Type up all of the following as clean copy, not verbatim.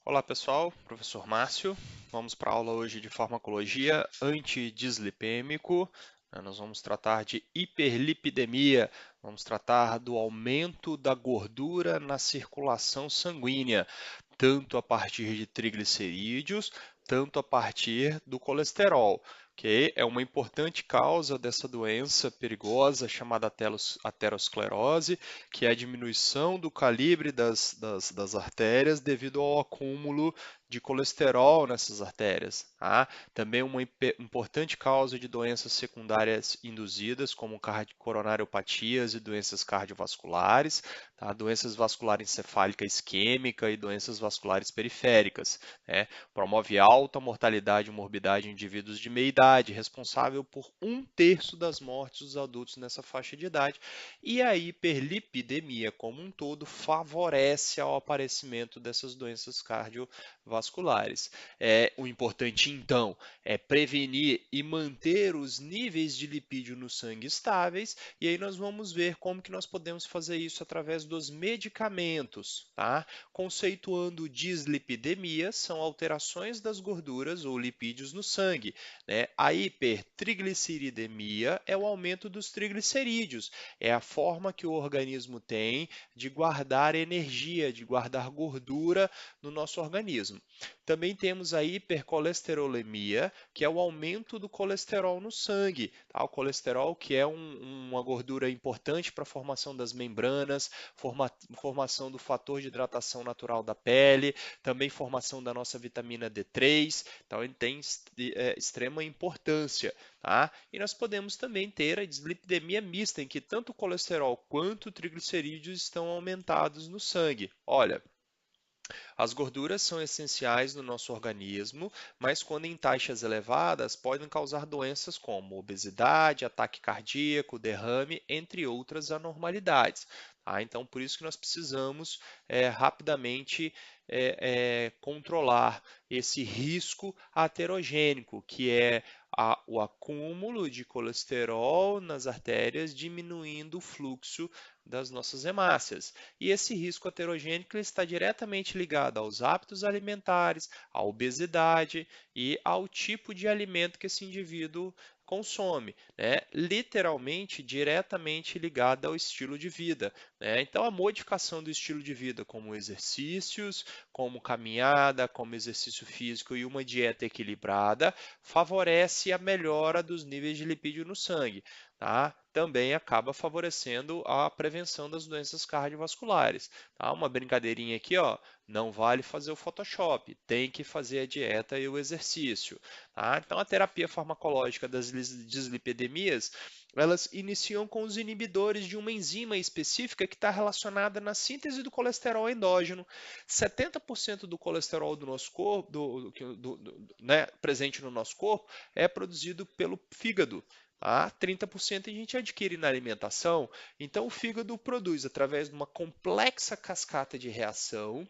Olá pessoal, professor Márcio. Vamos para a aula hoje de farmacologia antidislipêmico. Nós vamos tratar de hiperlipidemia, vamos tratar do aumento da gordura na circulação sanguínea, tanto a partir de triglicerídeos, tanto a partir do colesterol, que é uma importante causa dessa doença perigosa chamada aterosclerose, que é a diminuição do calibre das artérias devido ao acúmulo de colesterol nessas artérias. Tá? Também uma importante causa de doenças secundárias induzidas, como coronariopatias e doenças cardiovasculares, tá? Doenças vasculares encefálica isquêmica e doenças vasculares periféricas. Né? Promove alta mortalidade e morbidade em indivíduos de meia idade, responsável por 1/3 das mortes dos adultos nessa faixa de idade, e a hiperlipidemia como um todo favorece ao aparecimento dessas doenças cardiovasculares. O importante, então, é prevenir e manter os níveis de lipídio no sangue estáveis, e aí nós vamos ver como que nós podemos fazer isso através dos medicamentos, tá? Conceituando dislipidemia, são alterações das gorduras ou lipídios no sangue, né? A hipertrigliceridemia é o aumento dos triglicerídeos, é a forma que o organismo tem de guardar energia, de guardar gordura no nosso organismo. Também temos a hipercolesterolemia, que é o aumento do colesterol no sangue. Tá? O colesterol, que é uma gordura importante para a formação das membranas, formação do fator de hidratação natural da pele, também formação da nossa vitamina D3. Então, ele tem extrema importância. Tá? E nós podemos também ter a dislipidemia mista, em que tanto o colesterol quanto o triglicerídeos estão aumentados no sangue. Olha, as gorduras são essenciais no nosso organismo, mas quando em taxas elevadas podem causar doenças como obesidade, ataque cardíaco, derrame, entre outras anormalidades. Tá? Então, por isso que nós precisamos rapidamente controlar esse risco aterogênico, que é o acúmulo de colesterol nas artérias, diminuindo o fluxo das nossas hemácias. E esse risco aterogênico está diretamente ligado aos hábitos alimentares, à obesidade e ao tipo de alimento que esse indivíduo consome, né? Literalmente, diretamente ligada ao estilo de vida, né? Então, a modificação do estilo de vida, como exercícios, como caminhada, como exercício físico e uma dieta equilibrada, favorece a melhora dos níveis de lipídio no sangue. Tá? Também acaba favorecendo a prevenção das doenças cardiovasculares. Tá? Uma brincadeirinha aqui, ó, não vale fazer o Photoshop, tem que fazer a dieta e o exercício. Tá? Então, a terapia farmacológica das dislipidemias, elas iniciam com os inibidores de uma enzima específica que está relacionada na síntese do colesterol endógeno. 70% do colesterol do nosso corpo, né, presente no nosso corpo, é produzido pelo fígado. 30% a gente adquire na alimentação. Então, o fígado produz, através de uma complexa cascata de reação,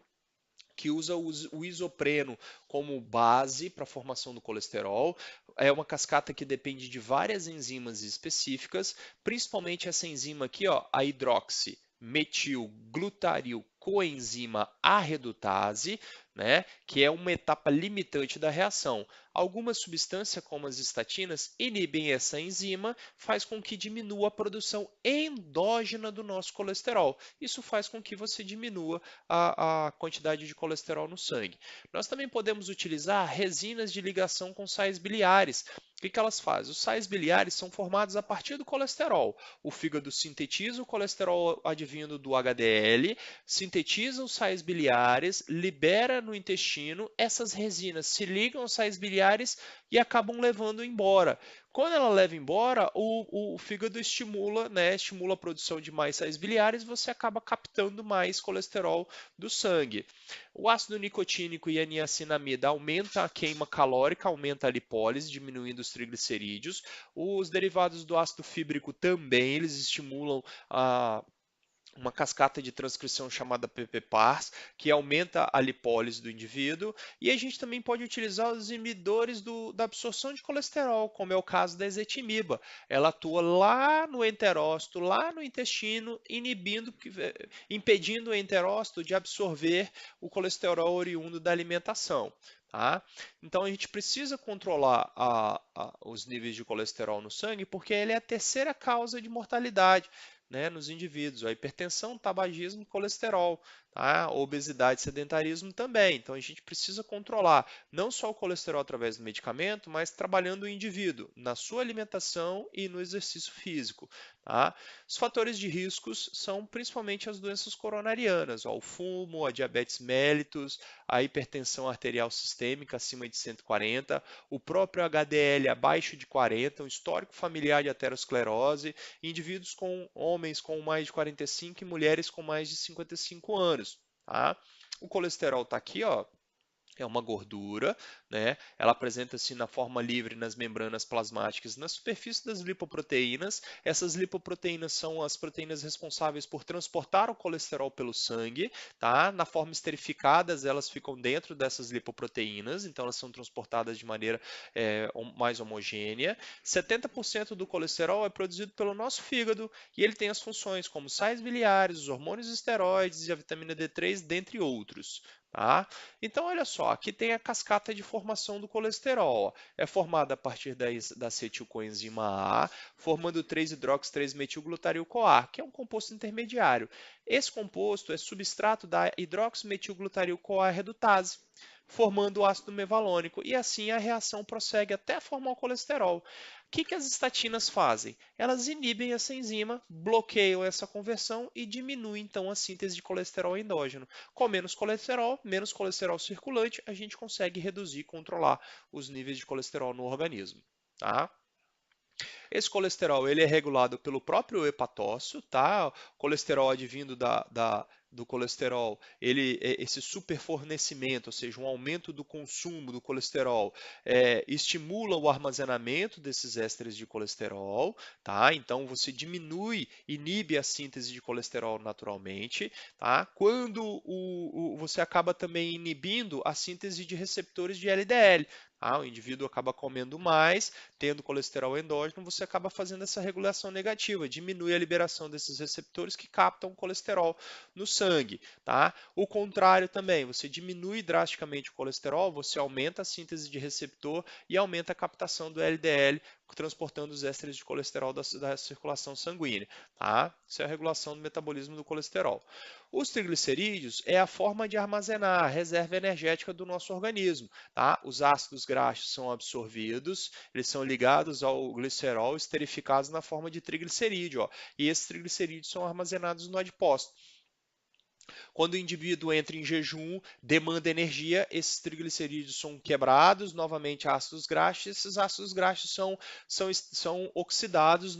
que usa o isopreno como base para a formação do colesterol. É uma cascata que depende de várias enzimas específicas, principalmente essa enzima aqui, ó, a hidroximetilglutaril coenzima A redutase, né, que é uma etapa limitante da reação. Algumas substâncias, como as estatinas, inibem essa enzima, faz com que diminua a produção endógena do nosso colesterol. Isso faz com que você diminua a quantidade de colesterol no sangue. Nós também podemos utilizar resinas de ligação com sais biliares. O que elas fazem? Os sais biliares são formados a partir do colesterol. O fígado sintetiza o colesterol advindo do HDL, sintetiza os sais biliares, libera no intestino, essas resinas se ligam aos sais biliares e acabam levando embora. Quando ela leva embora, o fígado estimula, né, estimula a produção de mais sais biliares, você acaba captando mais colesterol do sangue. O ácido nicotínico e a niacinamida aumenta a queima calórica, aumenta a lipólise, diminuindo os triglicerídeos. Os derivados do ácido fíbrico também, eles estimulam a uma cascata de transcrição chamada PPPARS, que aumenta a lipólise do indivíduo, e a gente também pode utilizar os inibidores da absorção de colesterol, como é o caso da ezetimiba. Ela atua lá no enterócito, lá no intestino, impedindo o enterócito de absorver o colesterol oriundo da alimentação. Tá? Então a gente precisa controlar os níveis de colesterol no sangue, porque ele é a terceira causa de mortalidade, né, nos indivíduos, a hipertensão, tabagismo e colesterol, tá? Obesidade e sedentarismo também. Então a gente precisa controlar não só o colesterol através do medicamento, mas trabalhando o indivíduo na sua alimentação e no exercício físico. Tá? Os fatores de riscos são principalmente as doenças coronarianas, ó, o fumo, a diabetes mellitus, a hipertensão arterial sistêmica acima de 140, o próprio HDL abaixo de 40, um histórico familiar de aterosclerose, indivíduos com homens com mais de 45 e mulheres com mais de 55 anos. Tá? O colesterol está aqui, ó, é uma gordura, né? Ela apresenta-se na forma livre nas membranas plasmáticas na superfície das lipoproteínas. Essas lipoproteínas são as proteínas responsáveis por transportar o colesterol pelo sangue, tá? Na forma esterificadas, elas ficam dentro dessas lipoproteínas, então elas são transportadas de maneira mais homogênea. 70% do colesterol é produzido pelo nosso fígado e ele tem as funções como sais biliares, os hormônios esteroides e a vitamina D3, dentre outros. Tá? Então, olha só, aqui tem a cascata de formação do colesterol. Ó. É formada a partir da acetilcoenzima A, formando 3-hidroxi-3-metilglutariol-CoA, que é um composto intermediário. Esse composto é substrato da hidroximetilglutariol-CoA redutase, formando o ácido mevalônico, e assim a reação prossegue até formar o colesterol. O que as estatinas fazem? Elas inibem essa enzima, bloqueiam essa conversão e diminuem então a síntese de colesterol endógeno. Com menos colesterol circulante, a gente consegue reduzir e controlar os níveis de colesterol no organismo. Tá? Esse colesterol ele é regulado pelo próprio hepatócito, tá? O colesterol advindo do colesterol, esse superfornecimento, ou seja, um aumento do consumo do colesterol, estimula o armazenamento desses ésteres de colesterol, tá? Então você inibe a síntese de colesterol naturalmente, tá? Quando você acaba também inibindo a síntese de receptores de LDL, tá? O indivíduo acaba comendo mais, tendo colesterol endógeno, você acaba fazendo essa regulação negativa, diminui a liberação desses receptores que captam o colesterol no sangue, tá? O contrário também, você diminui drasticamente o colesterol, você aumenta a síntese de receptor e aumenta a captação do LDL, transportando os ésteres de colesterol da circulação sanguínea, tá? Isso é a regulação do metabolismo do colesterol. Os triglicerídeos é a forma de armazenar a reserva energética do nosso organismo, tá? Os ácidos graxos são absorvidos, eles são ligados ao glicerol, esterificados na forma de triglicerídeo, ó, e esses triglicerídeos são armazenados no adipócito. Quando o indivíduo entra em jejum, demanda energia, esses triglicerídeos são quebrados, novamente ácidos graxos, e esses ácidos graxos são oxidados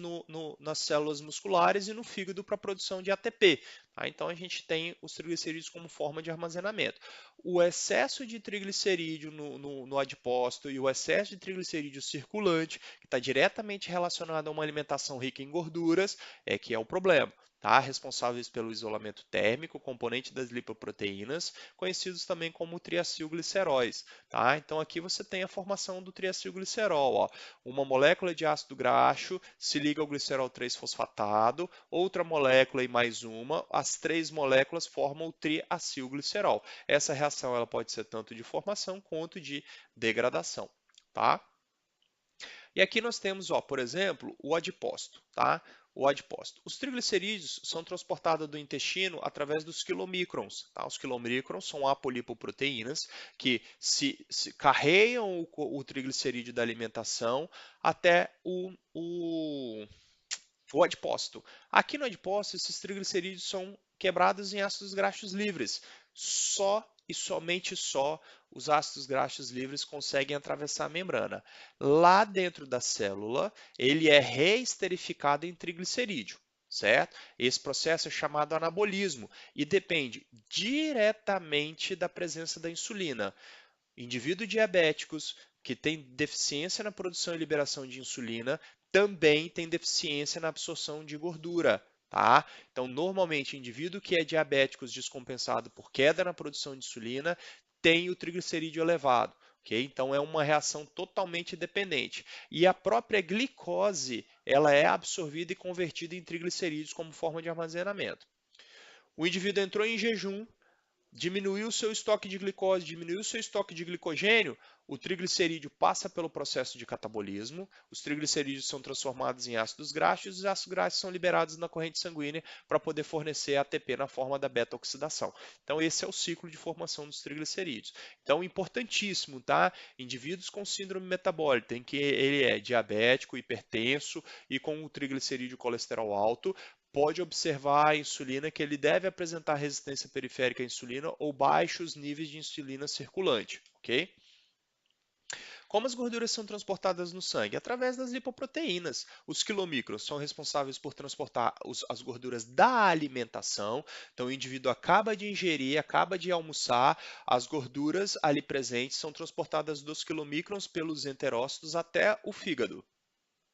nas células musculares e no fígado para a produção de ATP. Tá? Então a gente tem os triglicerídeos como forma de armazenamento. O excesso de triglicerídeo no adipócito e o excesso de triglicerídeo circulante, que está diretamente relacionado a uma alimentação rica em gorduras, que é o problema. Tá? Responsáveis pelo isolamento térmico, componente das lipoproteínas, conhecidos também como triacilgliceróis. Tá? Então aqui você tem a formação do triacilglicerol. Ó. Uma molécula de ácido graxo se liga ao glicerol 3-fosfatado, outra molécula e mais uma, as três moléculas formam o triacilglicerol. Essa reação ela pode ser tanto de formação quanto de degradação. Tá? E aqui nós temos, ó, por exemplo, o adipócito. Tá? O adipócito. Os triglicerídeos são transportados do intestino através dos quilomicrons. Tá? Os quilomicrons são apolipoproteínas que se carregam o triglicerídeo da alimentação até o adipócito. Aqui no adipócito, esses triglicerídeos são quebrados em ácidos graxos livres. Só e somente só os ácidos graxos livres conseguem atravessar a membrana. Lá dentro da célula, ele é reesterificado em triglicerídeo, certo? Esse processo é chamado anabolismo e depende diretamente da presença da insulina. Indivíduos diabéticos que têm deficiência na produção e liberação de insulina também têm deficiência na absorção de gordura. tá? Então, normalmente, indivíduo que é diabético descompensado por queda na produção de insulina tem o triglicerídeo elevado. Okay? Então, é uma reação totalmente dependente. E a própria glicose, ela é absorvida e convertida em triglicerídeos como forma de armazenamento. O indivíduo entrou em jejum, diminuiu o seu estoque de glicose, diminuiu o seu estoque de glicogênio, o triglicerídeo passa pelo processo de catabolismo, os triglicerídeos são transformados em ácidos graxos e os ácidos graxos são liberados na corrente sanguínea para poder fornecer ATP na forma da beta-oxidação. Então, esse é o ciclo de formação dos triglicerídeos. Então, importantíssimo, tá? Indivíduos com síndrome metabólica, em que ele é diabético, hipertenso e com o triglicerídeo e colesterol alto, pode observar a insulina que ele deve apresentar resistência periférica à insulina ou baixos níveis de insulina circulante, ok? Como as gorduras são transportadas no sangue? Através das lipoproteínas. Os quilomicrons são responsáveis por transportar as gorduras da alimentação. Então, o indivíduo acaba de ingerir, acaba de almoçar, as gorduras ali presentes são transportadas dos quilomicrons pelos enterócitos até o fígado.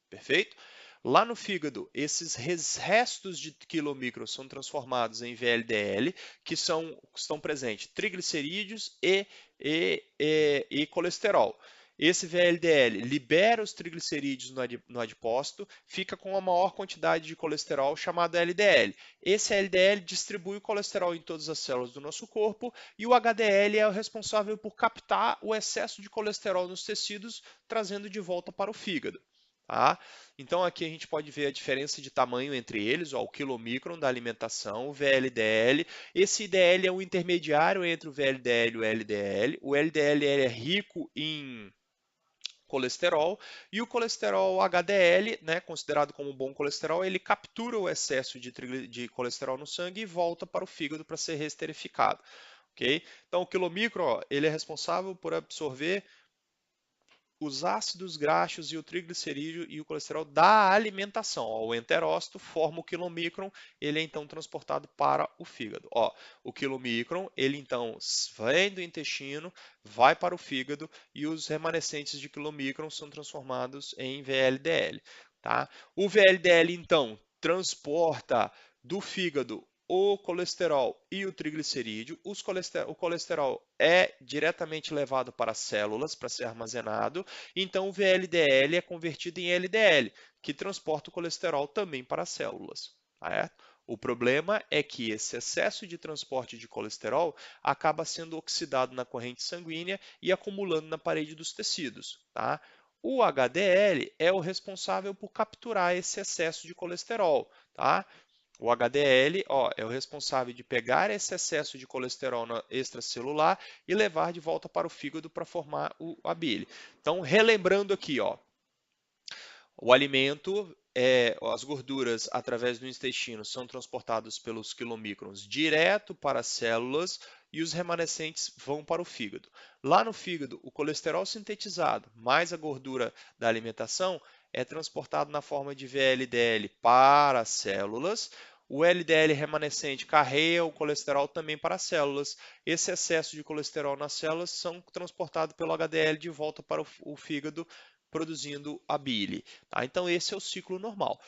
Perfeito? Lá no fígado, esses restos de quilomicrons são transformados em VLDL, que estão presentes triglicerídeos e colesterol. Esse VLDL libera os triglicerídeos no adipócito, fica com a maior quantidade de colesterol, chamado LDL. Esse LDL distribui o colesterol em todas as células do nosso corpo e o HDL é o responsável por captar o excesso de colesterol nos tecidos, trazendo de volta para o fígado. Tá? Então aqui a gente pode ver a diferença de tamanho entre eles, ó, o quilomicron da alimentação, o VLDL. Esse IDL é um intermediário entre o VLDL e o LDL. O LDL é rico em colesterol e o colesterol HDL, né, considerado como bom colesterol, ele captura o excesso de colesterol no sangue e volta para o fígado para ser resterificado. Okay? Então o quilomicron ó, ele é responsável por absorver os ácidos graxos e o triglicerídeo e o colesterol da alimentação. Ó, o enterócito forma o quilomicron, ele é então transportado para o fígado. Ó, o quilomicron, ele então vem do intestino, vai para o fígado e os remanescentes de quilomicron são transformados em VLDL. Tá? O VLDL então transporta do fígado o colesterol e o triglicerídeo. O colesterol é diretamente levado para as células para ser armazenado, então o VLDL é convertido em LDL, que transporta o colesterol também para as células. Tá? O problema é que esse excesso de transporte de colesterol acaba sendo oxidado na corrente sanguínea e acumulando na parede dos tecidos. Tá? O HDL é o responsável por capturar esse excesso de colesterol. Tá? O HDL ó, é o responsável de pegar esse excesso de colesterol extracelular e levar de volta para o fígado para formar a bile. Então, relembrando aqui, ó, o alimento, as gorduras através do intestino são transportadas pelos quilomicrons direto para as células e os remanescentes vão para o fígado. Lá no fígado, o colesterol sintetizado mais a gordura da alimentação é transportado na forma de VLDL para as células. O LDL remanescente carrega o colesterol também para as células. Esse excesso de colesterol nas células são transportados pelo HDL de volta para o fígado, produzindo a bile. Tá? Então, esse é o ciclo normal.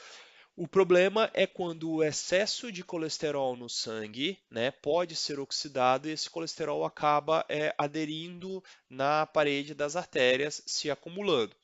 O problema é quando o excesso de colesterol no sangue, né, pode ser oxidado e esse colesterol acaba aderindo na parede das artérias, se acumulando.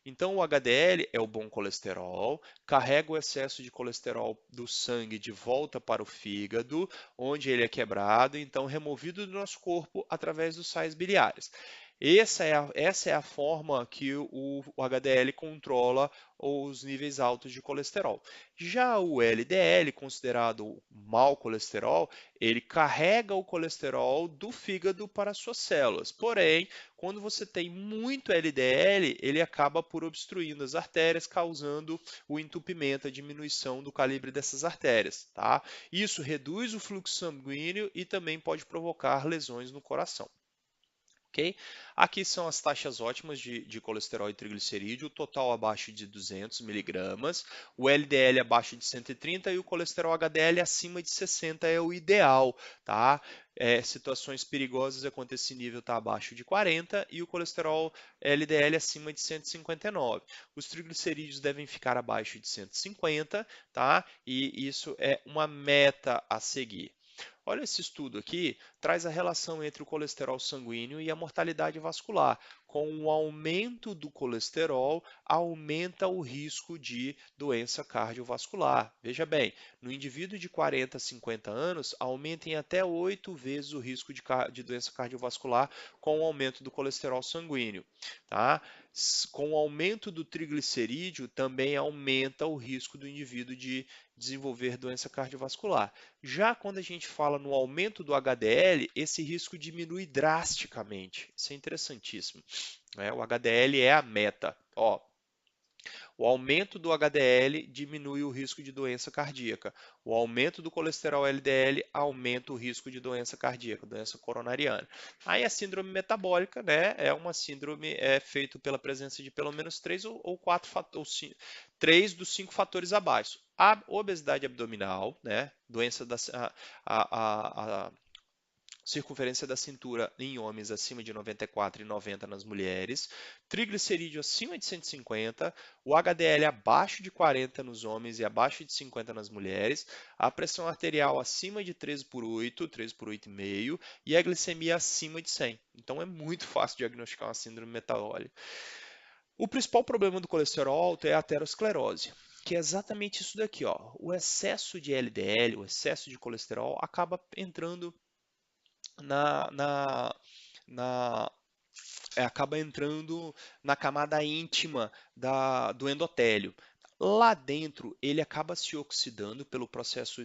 Então, o HDL é o bom colesterol, carrega o excesso de colesterol do sangue de volta para o fígado, onde ele é quebrado, então removido do nosso corpo através dos sais biliares. Essa é a forma que o HDL controla os níveis altos de colesterol. Já o LDL, considerado mau colesterol, ele carrega o colesterol do fígado para as suas células. Porém, quando você tem muito LDL, ele acaba por obstruindo as artérias, causando o entupimento, a diminuição do calibre dessas artérias. Tá? Isso reduz o fluxo sanguíneo e também pode provocar lesões no coração. Okay? Aqui são as taxas ótimas de colesterol e triglicerídeo, o total abaixo de 200 miligramas, o LDL abaixo de 130 e o colesterol HDL acima de 60 é o ideal. Tá? situações perigosas é quando esse nível está abaixo de 40 e o colesterol LDL acima de 159. Os triglicerídeos devem ficar abaixo de 150, tá? E isso é uma meta a seguir. Olha esse estudo aqui, traz a relação entre o colesterol sanguíneo e a mortalidade vascular. Com o aumento do colesterol, aumenta o risco de doença cardiovascular. Veja bem, no indivíduo de 40 a 50 anos, aumenta em até 8 vezes o risco de doença cardiovascular com o aumento do colesterol sanguíneo. Tá? Com o aumento do triglicerídeo, também aumenta o risco do indivíduo de desenvolver doença cardiovascular. Já quando a gente fala no aumento do HDL, esse risco diminui drasticamente. Isso é interessantíssimo, né? O HDL é a meta. Ó, o aumento do HDL diminui o risco de doença cardíaca. O aumento do colesterol LDL aumenta o risco de doença cardíaca, doença coronariana. Aí a síndrome metabólica, né, é uma síndrome feita pela presença de pelo menos 3 ou 4 fatores, 3 dos 5 fatores abaixo. A obesidade abdominal, né, doença da a circunferência da cintura em homens acima de 94 e 90 nas mulheres, triglicerídeo acima de 150, o HDL abaixo de 40 nos homens e abaixo de 50 nas mulheres, a pressão arterial acima de 13 por 8, 13 por 8,5 e a glicemia acima de 100. Então é muito fácil diagnosticar uma síndrome metabólica. O principal problema do colesterol alto é a aterosclerose, que é exatamente isso daqui, ó. O excesso de LDL, o excesso de colesterol acaba entrando na, na, na acaba entrando na camada íntima do endotélio. Lá dentro, ele acaba se oxidando pelo processo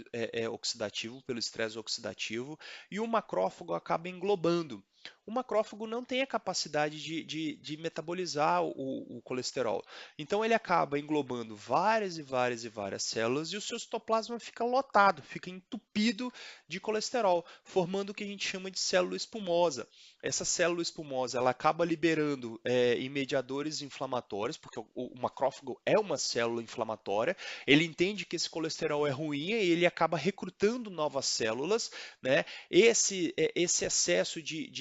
oxidativo, pelo estresse oxidativo, e o macrófago acaba englobando. O macrófago não tem a capacidade de metabolizar o colesterol. Então, ele acaba englobando várias e várias e várias células e o seu citoplasma fica lotado, fica entupido de colesterol, formando o que a gente chama de célula espumosa. Essa célula espumosa ela acaba liberando mediadores inflamatórios, porque o macrófago é uma célula inflamatória, ele entende que esse colesterol é ruim e ele acaba recrutando novas células, né? Esse excesso de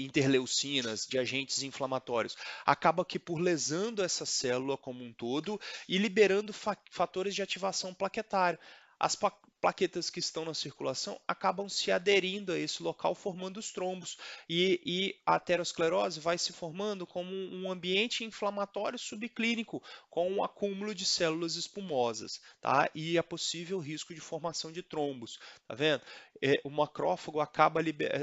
interleucinas, de agentes inflamatórios, acaba que por lesando essa célula como um todo e liberando fatores de ativação plaquetária. As plaquetas que estão na circulação acabam se aderindo a esse local, formando os trombos. E a aterosclerose vai se formando como um ambiente inflamatório subclínico, com um acúmulo de células espumosas, tá? E a possível risco de formação de trombos. Tá vendo? O macrófago acaba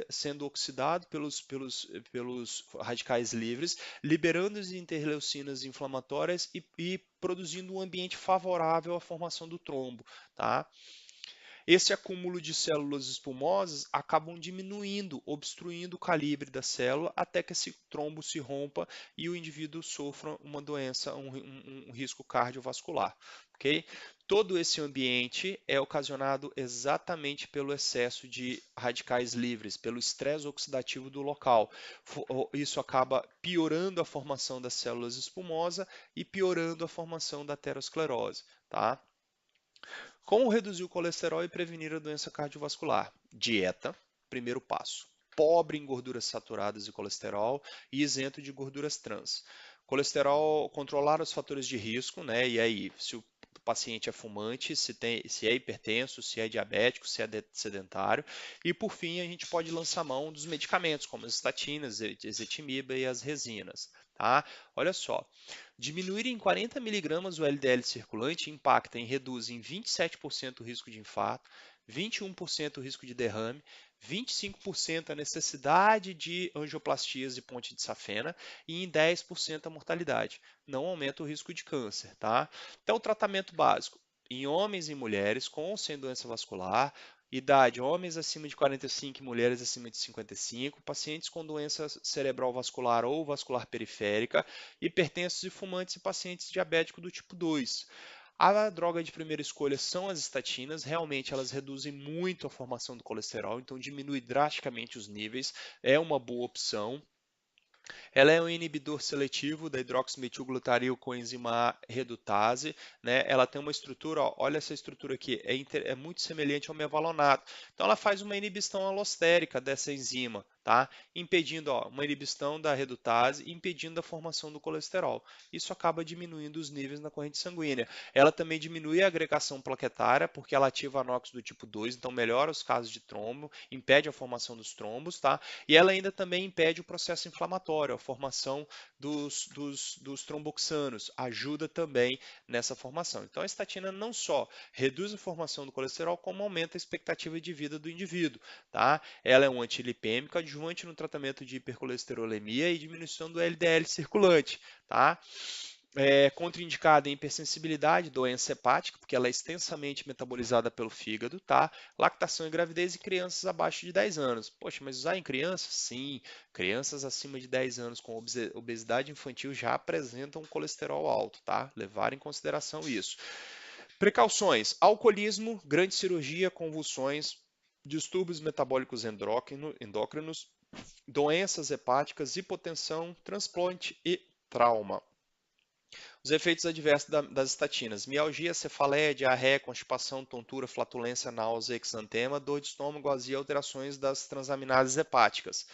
sendo oxidado pelos radicais livres, liberando as interleucinas inflamatórias e produzindo um ambiente favorável à formação do trombo. Tá? Esse acúmulo de células espumosas acabam diminuindo, obstruindo o calibre da célula até que esse trombo se rompa e o indivíduo sofra uma doença, um risco cardiovascular. Okay? Todo esse ambiente é ocasionado exatamente pelo excesso de radicais livres, pelo estresse oxidativo do local. Isso acaba piorando a formação das células espumosas e piorando a formação da aterosclerose. Tá? Como reduzir o colesterol e prevenir a doença cardiovascular? Dieta, primeiro passo. Pobre em gorduras saturadas e colesterol e isento de gorduras trans. Colesterol, controlar os fatores de risco, né? E aí, se o paciente é fumante, se é hipertenso, se é diabético, se é sedentário. E por fim, a gente pode lançar mão dos medicamentos, como as estatinas, ezetimiba e as resinas. Tá? Olha só, diminuir em 40 miligramas o LDL circulante impacta e reduz em 27% o risco de infarto, 21% o risco de derrame, 25% a necessidade de angioplastias de ponte de safena e em 10% a mortalidade. Não aumenta o risco de câncer, tá? Então, o tratamento básico em homens e mulheres com ou sem doença vascular, idade, homens acima de 45 e mulheres acima de 55, pacientes com doença cerebral vascular ou vascular periférica, hipertensos e fumantes e pacientes diabéticos do tipo 2. A droga de primeira escolha são as estatinas, realmente elas reduzem muito a formação do colesterol, então diminui drasticamente os níveis, é uma boa opção. Ela é um inibidor seletivo da hidroximetilglutaril coenzima A redutase, né? Ela tem uma estrutura, ó, olha essa estrutura aqui, é muito semelhante ao mevalonato. Então ela faz uma inibição alostérica dessa enzima, tá? Impedindo, ó, uma inibição da redutase, impedindo a formação do colesterol. Isso acaba diminuindo os níveis na corrente sanguínea. Ela também diminui a agregação plaquetária, porque ela ativa anóxido do tipo 2, então melhora os casos de trombo, impede a formação dos trombos, tá? E ela ainda também impede o processo inflamatório, a formação dos tromboxanos, ajuda também nessa formação. Então, a estatina não só reduz a formação do colesterol, como aumenta a expectativa de vida do indivíduo. Tá? Ela é um antilipêmico, adjuvante no tratamento de hipercolesterolemia e diminuição do LDL circulante. Tá? É contraindicada em hipersensibilidade, doença hepática, porque ela é extensamente metabolizada pelo fígado, tá? Lactação e gravidez em crianças abaixo de 10 anos. Poxa, mas usar em crianças? Sim. Crianças acima de 10 anos com obesidade infantil já apresentam colesterol alto, tá? Levar em consideração isso. Precauções: alcoolismo, grande cirurgia, convulsões, distúrbios metabólicos endócrinos, doenças hepáticas, hipotensão, transplante e trauma. Os efeitos adversos das estatinas: mialgia, cefaleia, diarreia, constipação, tontura, flatulência, náusea, exantema, dor de estômago, azia e alterações das transaminases hepáticas.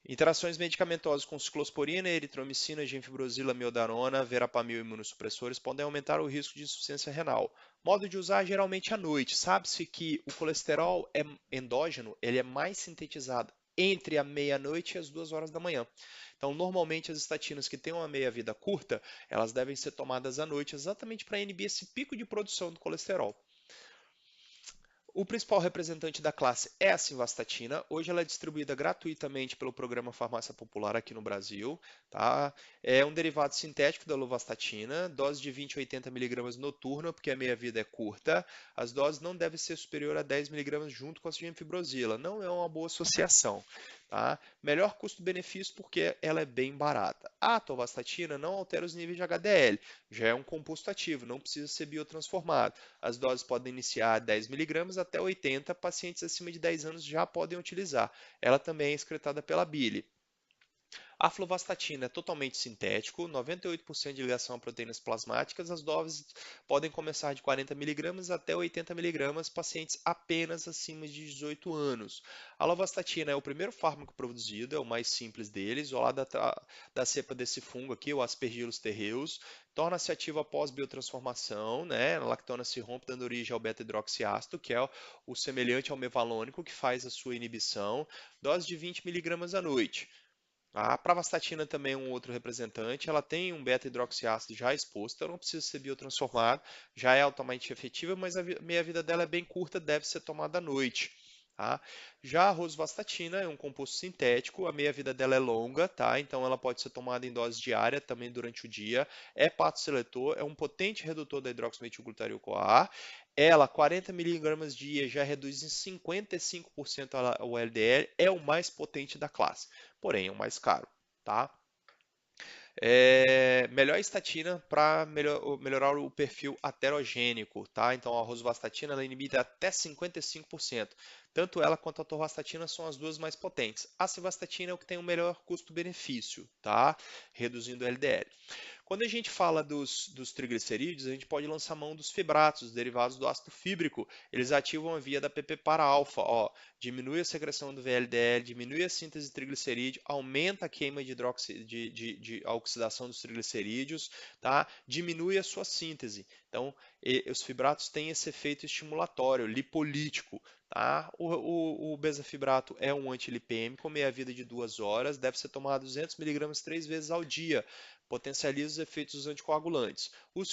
Interações medicamentosas com ciclosporina, eritromicina, genfibrosila, miodarona, verapamil e imunossupressores podem aumentar o risco de insuficiência renal. Modo de usar geralmente à noite. Sabe-se que o colesterol endógeno ele é mais sintetizado entre a meia-noite e as 2 horas da manhã. Então, normalmente as estatinas que têm uma meia-vida curta, elas devem ser tomadas à noite exatamente para inibir esse pico de produção do colesterol. O principal representante da classe é a simvastatina. Hoje ela é distribuída gratuitamente pelo Programa Farmácia Popular aqui no Brasil. Tá? É um derivado sintético da lovastatina, dose de 20 a 80 mg noturna, porque a meia-vida é curta. As doses não devem ser superior a 10 mg junto com a gemfibrosila. Não é uma boa associação. Tá? Melhor custo-benefício porque ela é bem barata. A atorvastatina não altera os níveis de HDL, já é um composto ativo, não precisa ser biotransformado. As doses podem iniciar 10 mg até 80, pacientes acima de 10 anos já podem utilizar. Ela também é excretada pela bile. A fluvastatina é totalmente sintético, 98% de ligação a proteínas plasmáticas. As doses podem começar de 40 mg até 80 mg, pacientes apenas acima de 18 anos. A lovastatina é o primeiro fármaco produzido, é o mais simples deles, isolado da cepa desse fungo aqui, o Aspergillus terreus. Torna-se ativa após biotransformação, né? A lactona se rompe, dando origem ao beta-hidroxiácido, que é o semelhante ao mevalônico, que faz a sua inibição. Dose de 20 mg à noite. A pravastatina também é um outro representante, ela tem um beta-hidroxiácido já exposto, então não precisa ser biotransformado, já é altamente efetiva, mas a meia-vida dela é bem curta, deve ser tomada à noite. Tá? Já a rosuvastatina é um composto sintético, a meia-vida dela é longa, tá? Então ela pode ser tomada em dose diária também durante o dia. É hepatoseletor, é um potente redutor da hidroximetilglutaril-CoA. Ela, 40 mg dia, já reduz em 55% o LDL, é o mais potente da classe, porém é o mais caro. Tá? Melhor estatina para melhorar o perfil aterogênico, tá? Então a rosuvastatina ela inibe até 55%. Tanto ela quanto a atorvastatina são as duas mais potentes. A simvastatina é o que tem o melhor custo-benefício, tá? Reduzindo o LDL. Quando a gente fala dos triglicerídeos, a gente pode lançar mão dos fibratos, os derivados do ácido fíbrico. Eles ativam a via da PP para alfa, ó, diminui a secreção do VLDL, diminui a síntese de triglicerídeo, aumenta a queima de a oxidação dos triglicerídeos, tá? Diminui a sua síntese. Então, os fibratos têm esse efeito estimulatório, lipolítico. Tá? O bezafibrato é um antilipêmico, meia-vida de 2 horas, deve ser tomado 200 mg 3 vezes ao dia. Potencializa os efeitos dos anticoagulantes. O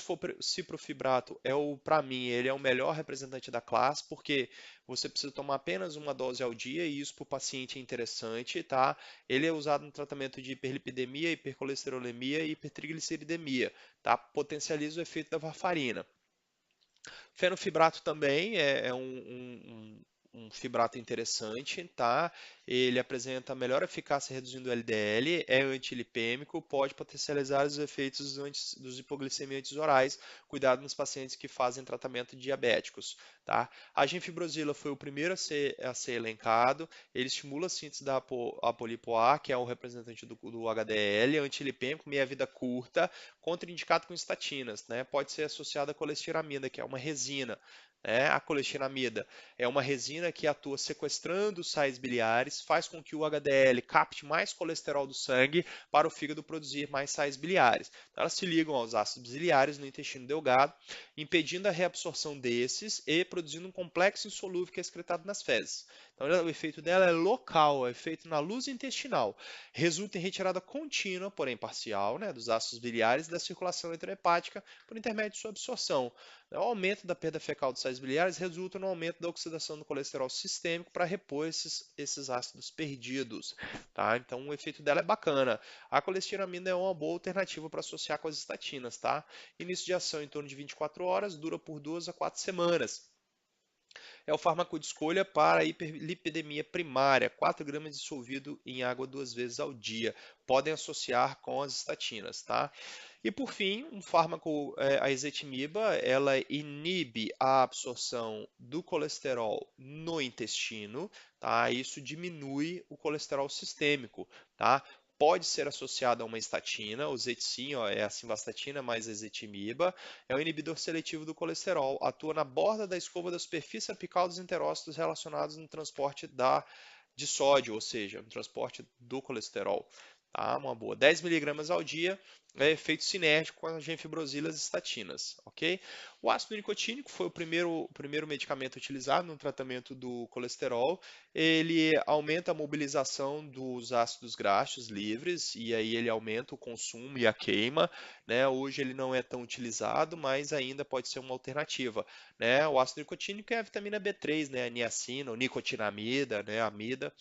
ciprofibrato para mim, ele é o melhor representante da classe, porque você precisa tomar apenas uma dose ao dia e isso para o paciente é interessante, tá? Ele é usado no tratamento de hiperlipidemia, hipercolesterolemia e hipertrigliceridemia, tá? Potencializa o efeito da varfarina. Fenofibrato também é um fibrato interessante, tá? ele apresenta melhor eficácia reduzindo o LDL, é antilipêmico, pode potencializar os efeitos dos hipoglicemiantes orais, cuidado nos pacientes que fazem tratamento diabéticos. Tá? A genfibrosila foi o primeiro a ser elencado, ele estimula a síntese da ApoA, que é o representante do HDL, antilipêmico, meia-vida curta, contraindicado com estatinas, né? Pode ser associado à colestiramida, que é uma resina. A colestiramida é uma resina que atua sequestrando os sais biliares, faz com que o HDL capte mais colesterol do sangue para o fígado produzir mais sais biliares. Então, elas se ligam aos ácidos biliares no intestino delgado, impedindo a reabsorção desses e produzindo um complexo insolúvel que é excretado nas fezes. Então, o efeito dela é local, é feito na luz intestinal. Resulta em retirada contínua, porém parcial, dos ácidos biliares e da circulação enterohepática por intermédio de sua absorção. O aumento da perda fecal dos sais biliares resulta no aumento da oxidação do colesterol sistêmico para repor esses ácidos perdidos. Tá? Então, o efeito dela é bacana. A colestiramina é uma boa alternativa para associar com as estatinas. Tá? Início de ação em torno de 24 horas, dura por 2 a 4 semanas. É o fármaco de escolha para a hiperlipidemia primária, 4 gramas dissolvido em água 2 vezes ao dia. Podem associar com as estatinas, tá? E por fim, um fármaco, a ezetimiba, ela inibe a absorção do colesterol no intestino, tá? Isso diminui o colesterol sistêmico, tá? Pode ser associado a uma estatina, o Zeticin, é a simvastatina mais a ezetimiba, é um inibidor seletivo do colesterol, atua na borda da escova da superfície apical dos enterócitos relacionados no transporte de sódio, ou seja, no transporte do colesterol. Tá? Uma boa. 10 miligramas ao dia, é efeito sinérgico com as genfibrosilas e estatinas, ok? O ácido nicotínico foi o primeiro medicamento utilizado no tratamento do colesterol. Ele aumenta a mobilização dos ácidos graxos livres e aí ele aumenta o consumo e a queima, né? Hoje ele não é tão utilizado, mas ainda pode ser uma alternativa, né? O ácido nicotínico é a vitamina B3, né? A niacina, ou nicotinamida, né? A amida.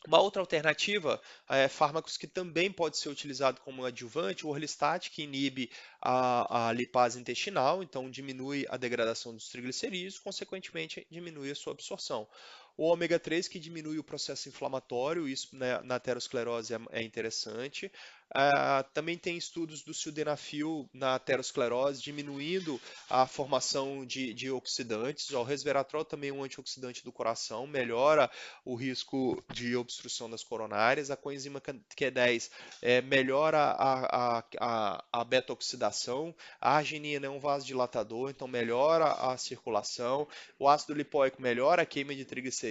Uma outra alternativa é fármacos que também pode ser utilizado como adjuvante, o orlistat, que inibe a lipase intestinal, então diminui a degradação dos triglicerídeos, consequentemente diminui a sua absorção. O ômega 3, que diminui o processo inflamatório, isso, né, na aterosclerose é interessante. Também tem estudos do sildenafil na aterosclerose, diminuindo a formação de oxidantes. O resveratrol também é um antioxidante do coração, melhora o risco de obstrução das coronárias. A coenzima Q10 melhora a beta-oxidação. A arginina é um vasodilatador, então melhora a circulação. O ácido lipoico melhora a queima de triglicerídeos.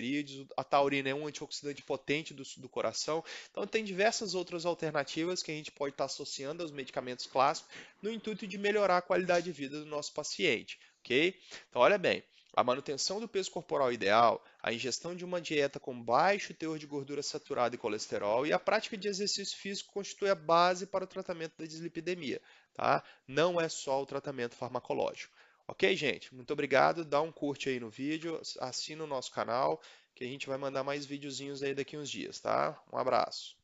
A taurina é um antioxidante potente do coração. Então tem diversas outras alternativas que a gente pode estar associando aos medicamentos clássicos no intuito de melhorar a qualidade de vida do nosso paciente, ok? Então olha bem, a manutenção do peso corporal ideal, a ingestão de uma dieta com baixo teor de gordura saturada e colesterol e a prática de exercício físico constitui a base para o tratamento da dislipidemia, tá? Não é só o tratamento farmacológico. Ok, gente? Muito obrigado. Dá um curte aí no vídeo, assina o nosso canal, que a gente vai mandar mais videozinhos aí daqui uns dias, tá? Um abraço.